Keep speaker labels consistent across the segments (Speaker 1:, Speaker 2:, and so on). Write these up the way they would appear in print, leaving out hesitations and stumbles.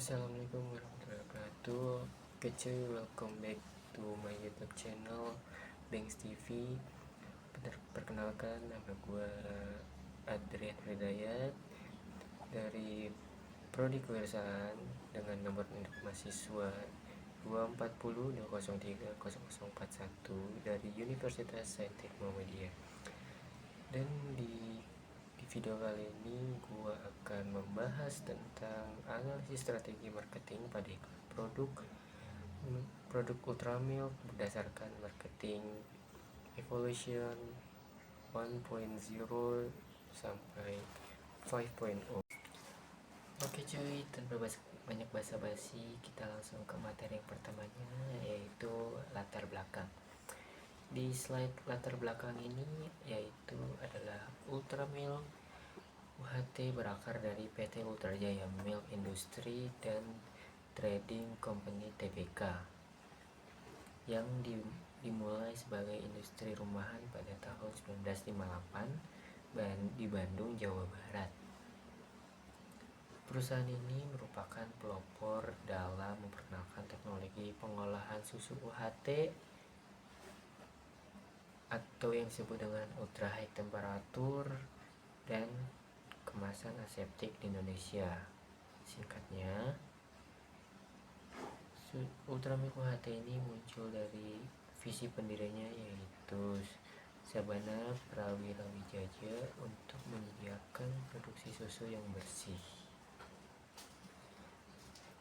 Speaker 1: Assalamualaikum warahmatullahi wabarakatuh. Oke cuy, welcome back to my YouTube channel Banks TV. Perkenalkan, nama gue Adrian Hidayat dari Prodi Kewirausahaan dengan nomor induk mahasiswa 240203001 dari Universitas Saintek Muhammadiyah. Dan di video kali ini gue akan membahas tentang analisis strategi marketing pada produk Ultramilk berdasarkan marketing evolution 1.0 sampai 5.0. Oke cuy, tanpa banyak basa-basi, kita langsung ke materi yang pertamanya, yaitu latar belakang. Di slide latar belakang ini yaitu adalah Ultramilk UHT berakar dari PT Ultra Jaya Milk Industry dan Trading Company Tbk yang dimulai sebagai industri rumahan pada tahun 1958 di Bandung, Jawa Barat. Perusahaan ini merupakan pelopor dalam memperkenalkan teknologi pengolahan susu UHT atau yang disebut dengan ultra high temperatur dan kemasan aseptik di Indonesia. Singkatnya, Ultramilk UHT ini muncul dari visi pendirinya, yaitu Sabana Prawira Wijaya, untuk menyediakan produksi susu yang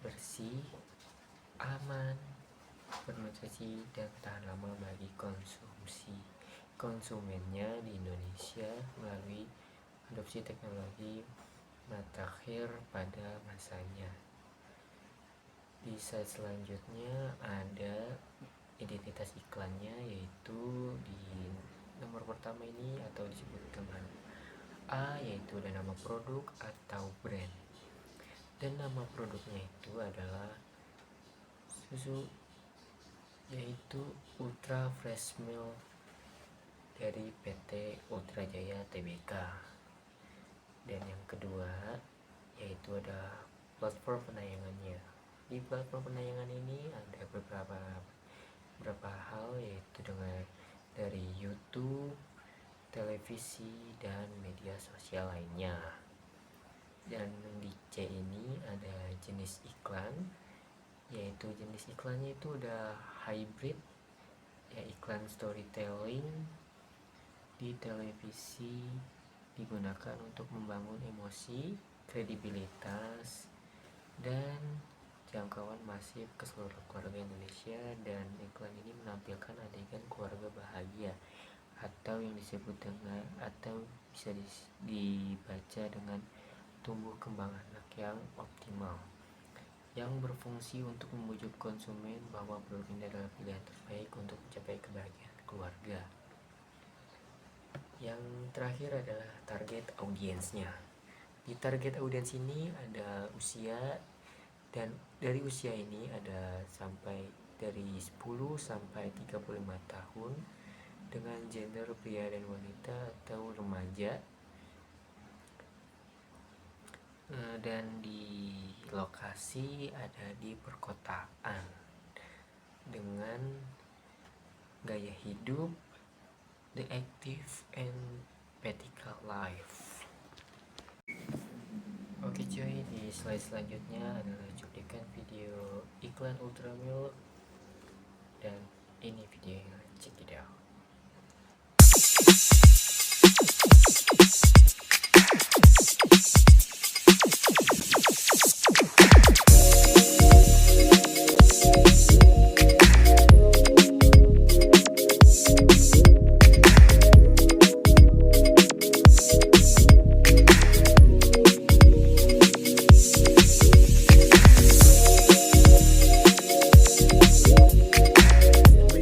Speaker 1: bersih, aman, bernutrisi, dan tahan lama bagi konsumennya di Indonesia melalui adopsi teknologi mutakhir pada masanya. Di slide selanjutnya ada identitas iklannya, yaitu di nomor pertama ini atau disebut dengan A, yaitu ada nama produk atau brand, dan nama produknya itu adalah susu, yaitu Ultra Fresh Milk dari PT Ultra Jaya Tbk. Dan yang kedua yaitu ada platform penayangannya. Di platform penayangan ini ada beberapa hal, yaitu dari YouTube, televisi, dan media sosial lainnya. Dan di C ini ada jenis iklan, yaitu jenis iklannya itu udah hybrid, ya, iklan storytelling di televisi digunakan untuk membangun emosi, kredibilitas, dan jangkauan masif ke seluruh keluarga Indonesia. Dan iklan ini menampilkan adegan keluarga bahagia atau yang disebut dengan, atau bisa dibaca dengan tumbuh kembang anak yang optimal, yang berfungsi untuk membujuk konsumen bahwa produk ini adalah pilihan terbaik untuk mencapai kebahagiaan keluarga. Yang terakhir adalah target audiensnya. Di target audiens ini ada usia, dan dari usia ini ada sampai dari 10 sampai 35 tahun dengan gender pria dan wanita atau remaja. Dan di lokasi ada di perkotaan dengan gaya hidup the active and practical life. Oke cuy, di slide selanjutnya adalah cuplikan video iklan Ultramilk, dan ini videonya, check it out.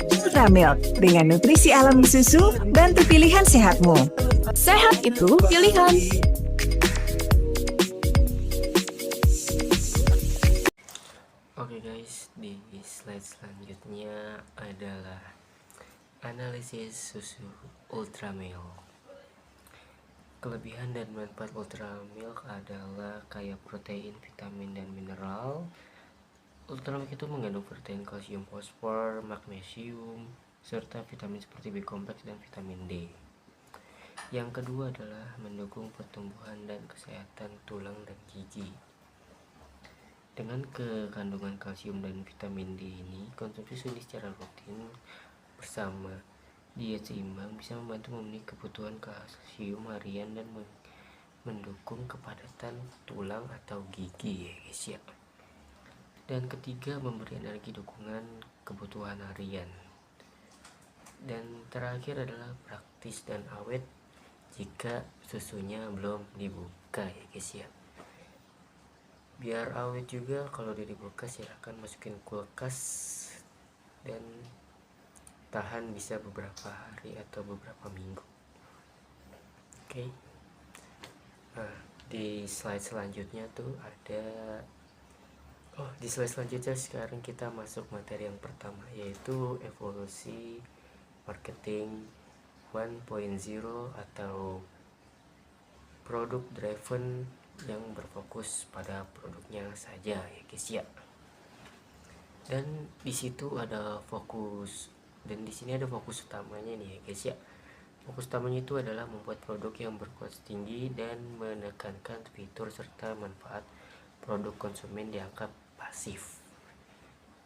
Speaker 2: Ultramilk dengan nutrisi alami susu, bantu pilihan sehatmu. Sehat itu pilihan.
Speaker 1: Oke guys, di slide selanjutnya adalah analisis susu Ultramilk. Kelebihan dan manfaat Ultra Milk adalah kaya protein, vitamin, dan mineral. Ultra Milk itu mengandung protein, kalsium, fosfor, magnesium, serta vitamin seperti B kompleks dan vitamin D. Yang kedua adalah mendukung pertumbuhan dan kesehatan tulang dan gigi. Dengan kekandungan kalsium dan vitamin D ini, konsumsi susu secara rutin bersama diet seimbang bisa membantu memenuhi kebutuhan kalsium harian dan mendukung kepadatan tulang atau gigi ya guys ya. Dan ketiga, memberi energi dukungan kebutuhan harian. Dan terakhir adalah praktis dan awet jika susunya belum dibuka ya guys ya. Biar awet juga, kalau udah dibuka silahkan masukin kulkas dan tahan bisa beberapa hari atau beberapa minggu. Oke. Nah, di slide selanjutnya tuh ada di slide selanjutnya sekarang kita masuk materi yang pertama, yaitu evolusi marketing 1.0 atau product driven yang berfokus pada produknya saja ya guys ya. Dan di situ ada fokus, dan di sini ada fokus utamanya nih ya guys ya. Fokus utamanya itu adalah membuat produk yang berkualitas tinggi dan menekankan fitur serta manfaat produk konsumen dianggap pasif.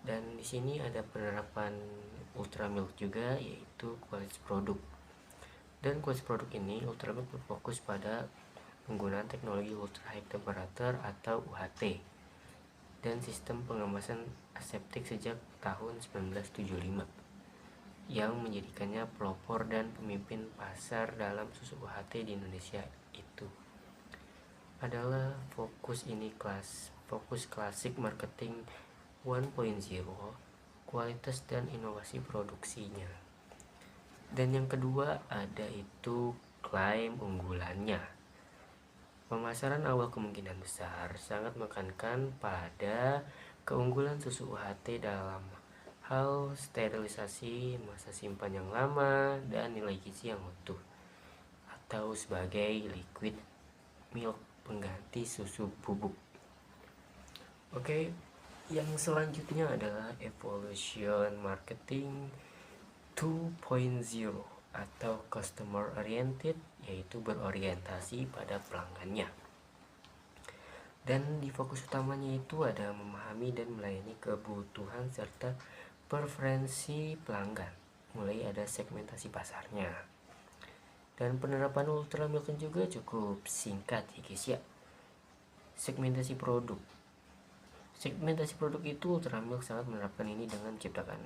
Speaker 1: Dan di sini ada penerapan Ultra Milk juga, yaitu kualitas produk. Dan kualitas produk ini Ultra Milk berfokus pada penggunaan teknologi ultra high temperature atau UHT dan sistem pengemasan aseptik sejak tahun 1975 yang menjadikannya pelopor dan pemimpin pasar dalam susu UHT di Indonesia. Itu adalah fokus klasik marketing 1.0, kualitas dan inovasi produksinya. Dan yang kedua ada itu klaim unggulannya. Pemasaran awal kemungkinan besar sangat menekankan pada keunggulan susu UHT dalam hal sterilisasi, masa simpan yang lama, dan nilai gizi yang utuh, atau sebagai liquid milk pengganti susu bubuk. Oke, yang selanjutnya adalah evolution marketing 2.0 atau customer oriented, yaitu berorientasi pada pelanggannya. Dan di fokus utamanya itu ada memahami dan melayani kebutuhan serta preferensi pelanggan, mulai ada segmentasi pasarnya. Dan penerapan Ultra Milk juga cukup singkat ya guys ya. Segmentasi produk itu Ultra Milk sangat menerapkan ini dengan menciptakan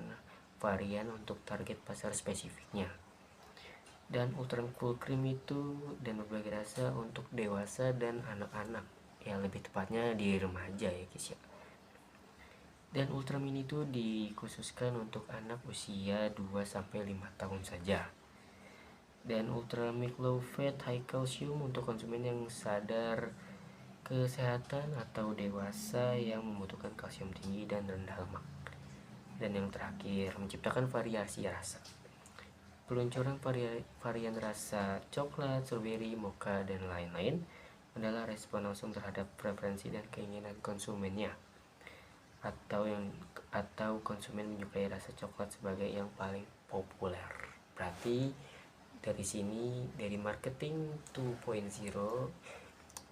Speaker 1: varian untuk target pasar spesifiknya. Dan Ultra Milk Full Cream itu dan berbagai rasa untuk dewasa dan anak-anak, ya lebih tepatnya di remaja ya guys ya. Dan Ultra Mini itu dikhususkan untuk anak usia 2-5 tahun saja. Dan Ultra Milk Low Fat High Calcium untuk konsumen yang sadar kesehatan atau dewasa yang membutuhkan kalsium tinggi dan rendah lemak. Dan yang terakhir, menciptakan variasi rasa. Peluncuran varian rasa coklat, strawberry, mocha, dan lain-lain adalah respon langsung terhadap preferensi dan keinginan konsumennya, atau konsumen menyukai rasa coklat sebagai yang paling populer. Berarti dari sini, dari marketing 2.0,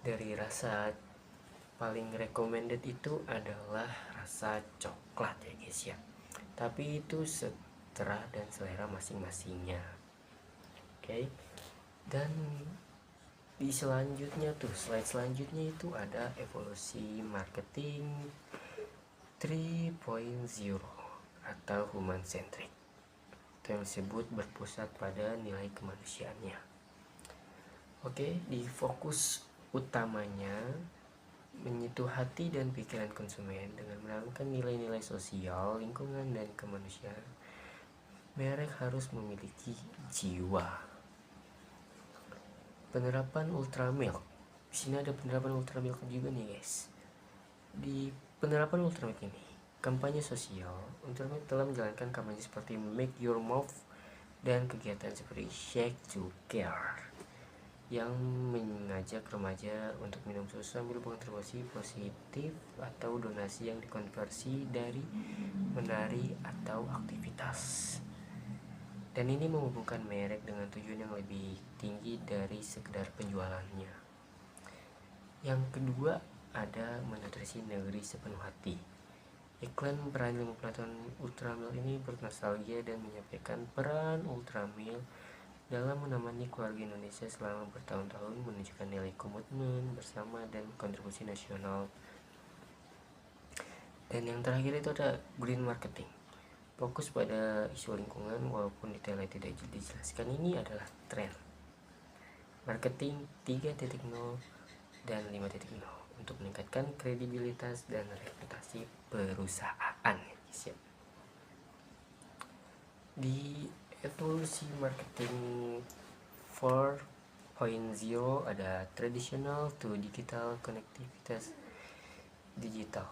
Speaker 1: dari rasa paling recommended itu adalah rasa coklat ya guys ya. Tapi itu terah dan selera masing-masingnya. Oke. Dan di selanjutnya slide selanjutnya itu ada evolusi marketing 3.0 atau human centric, yang disebut berpusat pada nilai kemanusiaannya. Oke, di fokus utamanya menyentuh hati dan pikiran konsumen dengan menanamkan nilai-nilai sosial, lingkungan, dan kemanusiaan. Merek harus memiliki jiwa. Penerapan Ultra Milk. Di sini ada penerapan Ultra Milk juga nih guys. Di penerapan Ultra Milk ini, kampanye sosial, Ultra Milk telah menjalankan kampanye seperti Make Your Mouth dan kegiatan seperti Shake to Care yang mengajak remaja untuk minum susu sambil berkontribusi positif atau donasi yang dikonversi dari menari atau aktivitas. Dan ini menghubungkan merek dengan tujuan yang lebih tinggi dari sekedar penjualannya. Yang kedua ada menutrisi negeri sepenuh hati. Iklan peran ilmu pengetahuan Ultramil ini bernostalgia dan menyampaikan peran Ultramil dalam menemani keluarga Indonesia selama bertahun-tahun, menunjukkan nilai komitmen bersama dan kontribusi nasional. Dan yang terakhir itu ada green marketing, fokus pada isu lingkungan walaupun detailnya tidak dijelaskan. Ini adalah tren marketing 3.0 dan 5.0 untuk meningkatkan kredibilitas dan reputasi perusahaan. Di evolusi marketing 4.0 ada traditional to digital, konektivitas digital,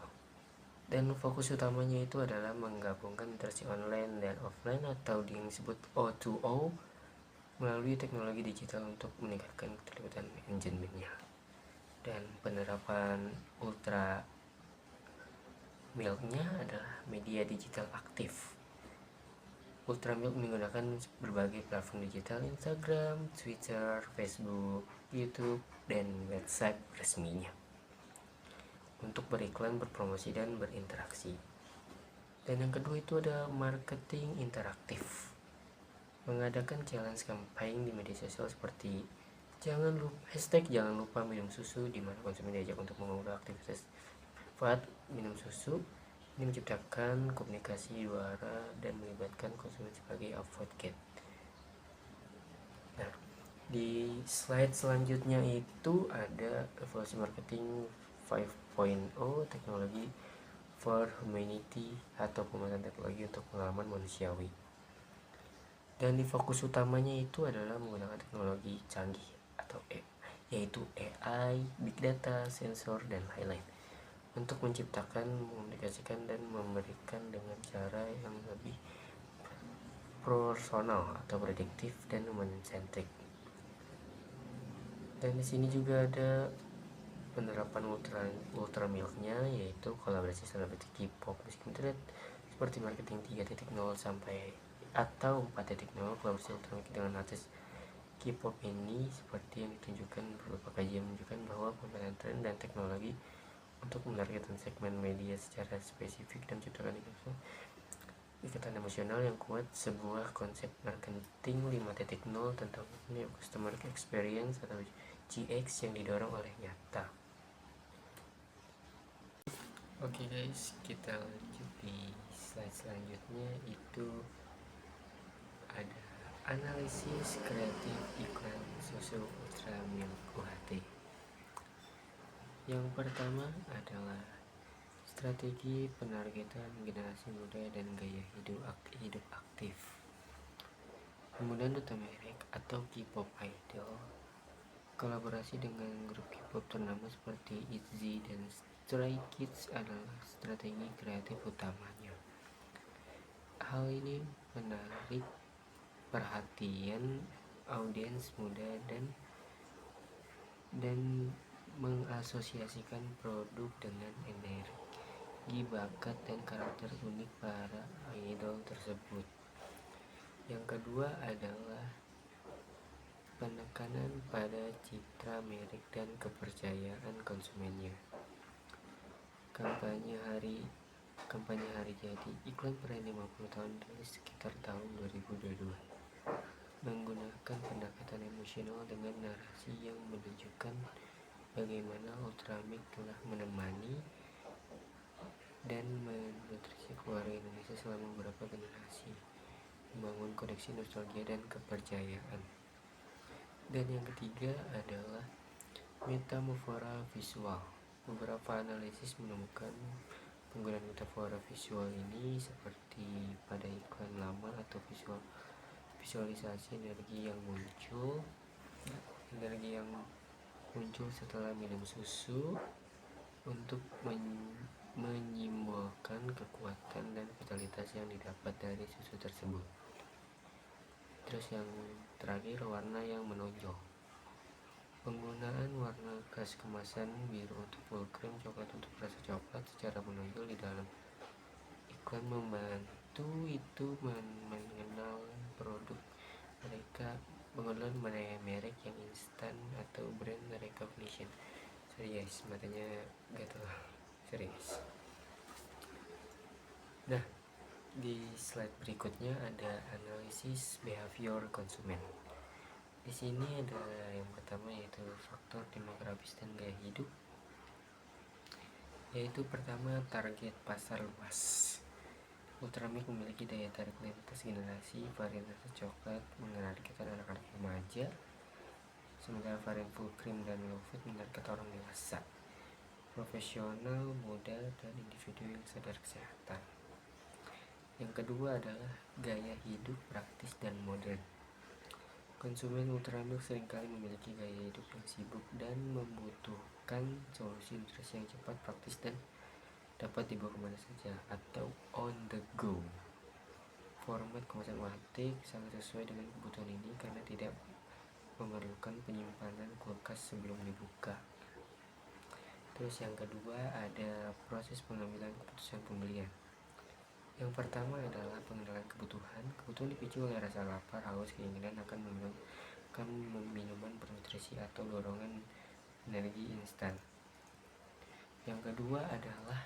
Speaker 1: dan fokus utamanya itu adalah menggabungkan interaksi online dan offline atau yang disebut O2O melalui teknologi digital untuk meningkatkan keterlibatan engagement-nya. Dan penerapan Ultra Milk-nya adalah media digital aktif. Ultramilk menggunakan berbagai platform digital, Instagram, Twitter, Facebook, YouTube, dan website resminya untuk beriklan, berpromosi, dan berinteraksi. Dan yang kedua itu ada marketing interaktif, mengadakan challenge campaign di media sosial seperti jangan lupa minum susu, di mana konsumen diajak untuk mengunggah aktivitas manfaat minum susu. Ini menciptakan komunikasi dua arah dan melibatkan konsumen sebagai advocate. Nah, di slide selanjutnya itu ada evolusi marketing 5.0, teknologi for humanity atau pemanfaatan teknologi untuk pengalaman manusiawi. Dan di fokus utamanya itu adalah menggunakan teknologi canggih atau yaitu AI, big data, sensor, dan lain-lain untuk menciptakan, mengkomunikasikan, dan memberikan dengan cara yang lebih personal atau prediktif dan human-centric. Dan di sini juga ada penerapan Ultramilk-nya, yaitu kolaborasi selebriti K-pop musik internet seperti marketing 3.0 sampai atau 4.0. Kolaborasi Ultramilk dengan artis K-pop ini seperti yang ditunjukkan, beberapa kajian menunjukkan bahwa pemilihan tren dan teknologi untuk menargetkan segmen media secara spesifik dan menciptakan ikatan emosional yang kuat. Sebuah konsep marketing 5.0 tentang customer experience atau GX yang didorong oleh nyata. Oke guys, kita lanjut di slide selanjutnya, itu ada analisis kreatif iklan susu Ultramilk UHT. Yang pertama adalah strategi penargetan generasi muda dan gaya hidup aktif. Penggunaan duta merek atau K-pop idol, kolaborasi dengan grup K-pop ternama seperti ITZY dan Stray Kids adalah strategi kreatif utamanya. Hal ini menarik perhatian audiens muda dan mengasosiasikan produk dengan energi, bakat, dan karakter unik para idol tersebut. Yang kedua adalah penekanan pada citra merek dan kepercayaan konsumennya. Kampanye hari jadi, iklan perayaan 50 tahun dari sekitar tahun 2022 menggunakan pendekatan emosional dengan narasi yang menunjukkan bagaimana Ultramilk telah menemani dan menutrisi keluarga Indonesia selama beberapa generasi, membangun koneksi nostalgia dan kepercayaan. Dan yang ketiga adalah metafora visual. Beberapa analisis menemukan penggunaan metafora visual ini seperti pada iklan lama atau visualisasi energi yang muncul setelah minum susu untuk menyimbolkan kekuatan dan vitalitas yang didapat dari susu tersebut. Terus yang terakhir, warna yang menonjol. Penggunaan warna khas kemasan biru untuk full cream, coklat untuk rasa coklat secara menonjol di dalam iklan membantu itu mengenal produk mereka, mengenal merek yang instan atau brand recognition. Serius, matanya gatel. Serius. Nah, di slide berikutnya ada analisis behavior konsumen. Di sini ada yang pertama yaitu faktor demografis dan gaya hidup. Yaitu pertama, target pasar luas. Ultramilk memiliki daya tarik lintas generasi, varian rasa coklat menargetkan anak-anak remaja, sementara varian full cream dan low fat menargetkan orang dewasa, profesional, muda, dan individu yang sadar kesehatan. Yang kedua adalah gaya hidup praktis dan modern. Konsumen Ultramilk seringkali memiliki gaya hidup yang sibuk dan membutuhkan solusi nutrisi yang cepat, praktis, dan dapat dibawa kemana saja atau on the go. Format kemasan UHT sangat sesuai dengan kebutuhan ini karena tidak memerlukan penyimpanan kulkas sebelum dibuka. Terus yang kedua ada proses pengambilan keputusan pembelian. Yang pertama adalah pengenalan kebutuhan. Kebutuhan dipicu oleh rasa lapar, haus, keinginan akan minuman bernutrisi atau dorongan energi instan. Yang kedua adalah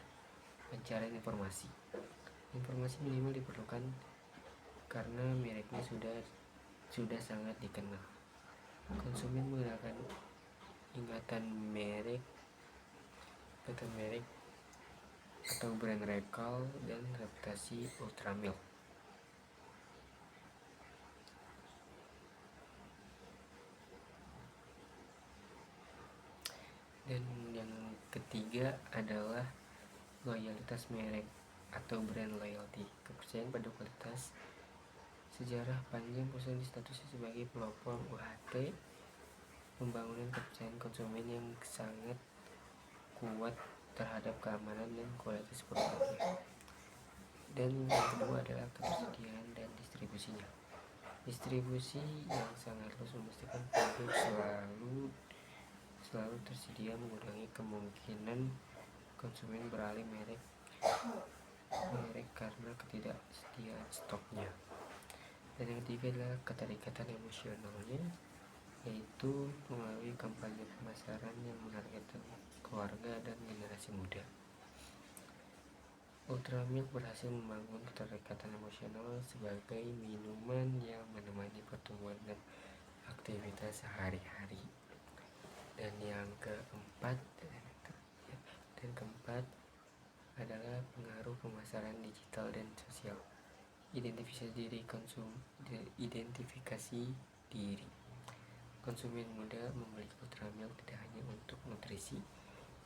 Speaker 1: pencarian informasi. Informasi minimal diperlukan karena mereknya sudah sangat dikenal. Konsumen menggunakan ingatan merek atau brand recall dan reputasi Ultramilk. Dan yang ketiga adalah loyalitas merek atau brand loyalty. Kepercayaan pada kualitas. Sejarah panjang perusahaan statusnya sebagai pelopor UHT, pembangunan kepercayaan konsumen yang sangat kuat terhadap keamanan dan kualitas produknya. Dan yang kedua adalah ketersediaan dan distribusinya. Distribusi yang sangat luas memastikan produk selalu tersedia, mengurangi kemungkinan konsumen beralih merek karena ketidaksediaan stoknya. Dan yang ketiga adalah keterikatan emosionalnya, yaitu melalui kampanye pemasaran yang menargetkan keluarga dan generasi muda. Ultramilk berhasil membangun keterikatan emosional sebagai minuman yang menemani pertumbuhan dan aktivitas sehari-hari. Dan yang keempat adalah pengaruh pemasaran digital dan sosial. Identifikasi diri. Konsumen muda membeli Ultramilk tidak hanya untuk nutrisi,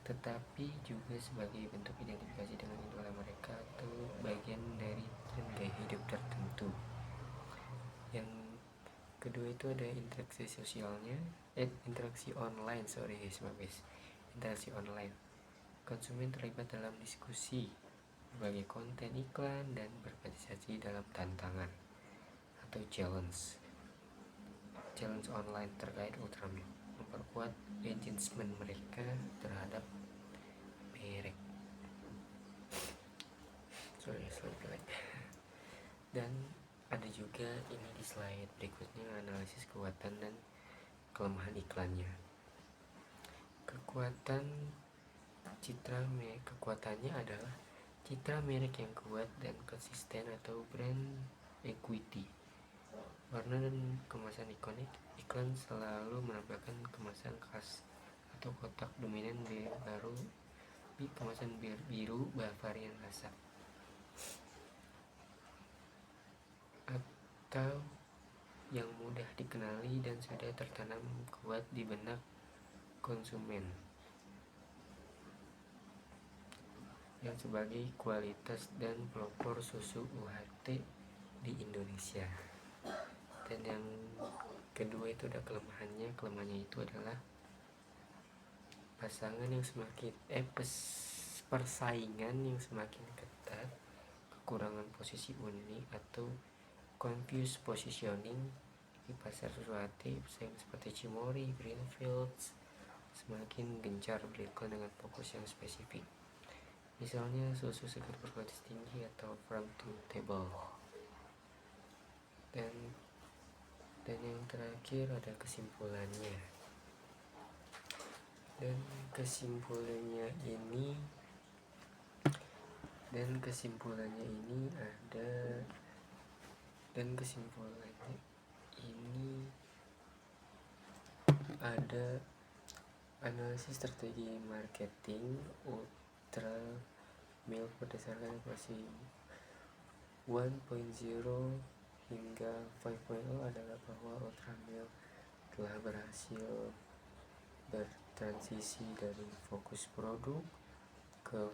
Speaker 1: tetapi juga sebagai bentuk identifikasi dengan idola mereka atau bagian dari tren gaya hidup tertentu. Yang kedua itu ada interaksi online. Konsumen terlibat dalam diskusi, berbagai konten iklan, dan berpartisipasi dalam tantangan atau challenge online terkait Ultramilk, memperkuat engagement mereka terhadap merek. Dan ada juga ini di slide berikutnya analisis kekuatan dan kelemahan iklannya. Kekuatannya adalah citra merek yang kuat dan konsisten atau brand equity. Warna dan kemasan ikonik. Iklan selalu menampilkan kemasan khas atau kotak dominan kemasan biru varian rasa atau yang mudah dikenali dan sudah tertanam kuat di benak konsumen yang sebagai kualitas dan pelopor susu UHT di Indonesia. Dan yang kedua itu ada kelemahannya itu adalah persaingan yang semakin ketat, kekurangan posisi unik atau confused positioning di pasar fluktuatif, saing seperti Cimory, Greenfields semakin gencar beriklan dengan fokus yang spesifik. Misalnya susu segar berkualitas tinggi atau farm to table. Dan yang terakhir ada kesimpulannya. Dan kesimpulannya ini ada analisis strategi marketing Ultra Milk berdasarkan evaluasi 1.0 hingga 5.0 adalah bahwa Ultra Milk telah berhasil bertransisi dari fokus produk ke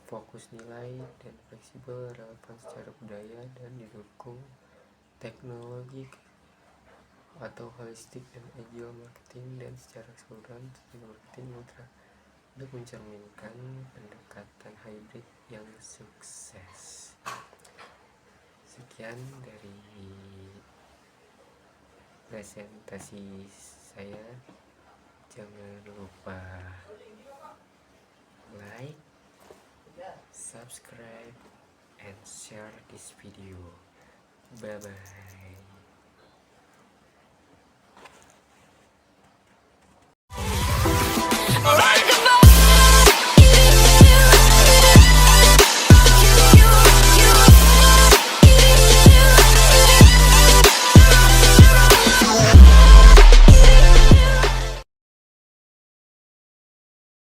Speaker 1: fokus nilai dan fleksibel, relevan secara budaya, dan didukung teknologi atau holistic and agile marketing. Dan secara keseluruhan strategi marketing Ultra untuk mencerminkan pendekatan hybrid yang sukses. Sekian dari presentasi saya. Jangan lupa like, subscribe, and share this video. Bye bye.